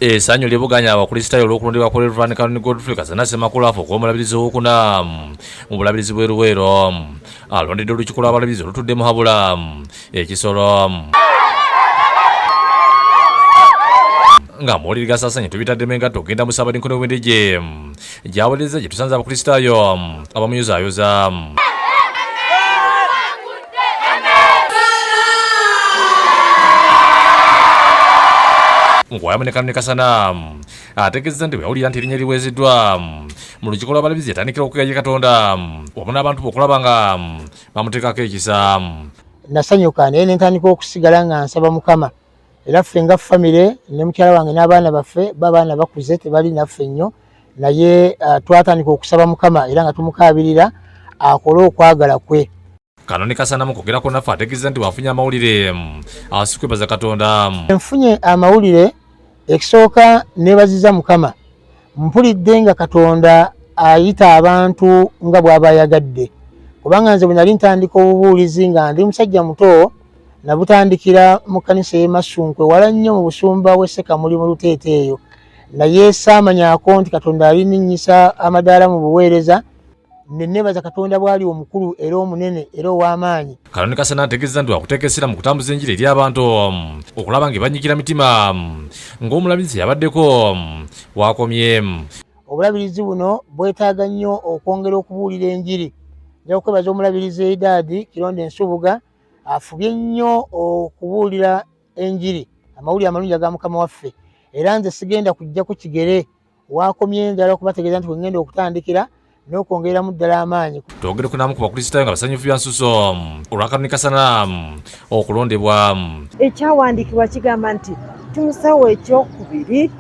Esanyu lyebuganya abakristaayo olw'okulondebwa kwa Reverend Canon Godfrey Kazana Ssemakula ng'omulabirizi w'okuna mu bulabirizi bwe Luweero alondedde olukiiko lw'abalabirizi olutudde mu Habula Ekisolo nga muwuliri gasaasanye tubitaddemu engatto okugenda mu Ssaabadinkoni w'Endejje gy'awuliriza gye tusanze abakristaayo abamuyozaayoza. Ngwayamu ne Canon Kasana ategeezezza nti bwe yawulira nti erinnya liweeziddwa mu lukiiko lw'abalabirizi yatandikira okugaya Katonda wamu n'abantu okulaba nga bamuteekako ekisa. Nasanyuka naye ne ntandika okusigala nga nsaba Mukama era ffe nga famire ne mukyala wange n'abaana baffe babaana bakuze tebali naffe nnyo naye twatandika okusaba Mukama era nga tumukaabirira akole okwagala kwe. Canon Kasana mu kwogerako naffe ategeezezza nti bwafunye amawulire asikwebaza Katonda. Nfunye amawulire ekisooka neebaziza Mukama mpulidde nga Katonda ayita abantu nga bw'aba ayagadde kubanga nze bwe nali ntandika obubuulizi nga ndi musajja muto nabutandikira mu kkanisa y'e Masunkwe wala nnyo mu busumba bw'e Ssekamuli mu Luteete eyo naye saamanyaako nti Katonda alininnyisa amadaala mu buweereza ne neebaza Katonda bw'ali omukulu era omunene era ow'amaanyi. Canon Kasana ategeezezza nti wakuteeka essira mu kutambuza enjiri eri abantu okulaba ng'ebanyikira mitima ng'omulabirizi yabaddeko wakomye. Obulabirizi buno bwetaaga nnyo okwongera okubuulira enjiri. Nja kwebaza omulabirizi Eidadi Kironde Nsubuga afubye nnyo okubuulira enjiri amawulire amalungi aga Mukama waffe era nze sigenda kujjako kigere wakomye njala okubategeeza nti wengenda okutandikira n'okwongeramu ddala amaanyi. Twogereko n'amu ku bakristaayo nga basanyufu bya nsuso olwa Canon Kasana okulondebwa. Ekyawandiikibwa kigamba nti Timoseewo ekyokubiri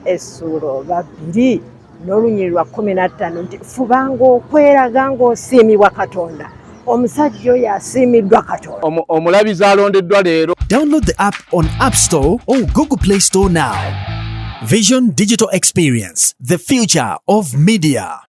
essuula 2 n'olunyiri lwa 15 nti fubanga okweraga ng'osiimibwa Katonda. Omusajja oyo asiimiddwa Katonda. Omulabizi alondeddwa leero. Download the app on App Store or Google Play Store now. Vision Digital Experience, the future of media.